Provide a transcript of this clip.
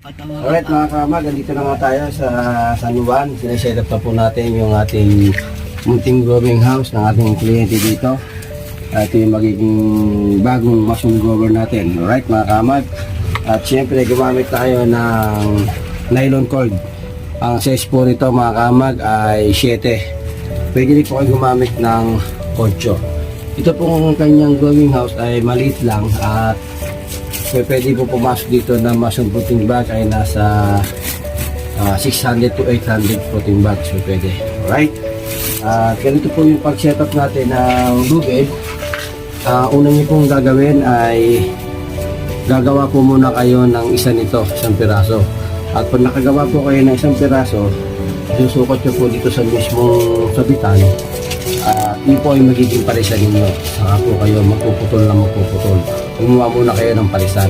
Alright mga kamag, andito na nga tayo sa San Juan. Sineset up na po natin yung ating munting growing house ng ating kliyente dito. Ito yung magiging bagong mushroom grower natin. Alright mga kamag. At syempre gumamit tayo ng nylon cord. Ang size po nito mga kamag ay 7. Pwede rin po kayo gumamit ng 8. Ito pong kanyang growing house ay maliit lang at pwede po pumasok dito na mushroom fruiting bag ay nasa 600 to 800 fruiting bags so pwede. Alright? Ganito po yung pag-setup natin ng bluebed. Una nyo pong gagawin ay gagawa po muna kayo ng isa nito, isang piraso. At pag nakagawa po kayo ng isang piraso, susukot nyo po dito sa mismong sabitan. Yun po ay magiging parisan ninyo. Saka po kayo magpuputol na magpuputol. Gumawa muna kayo ng parisan.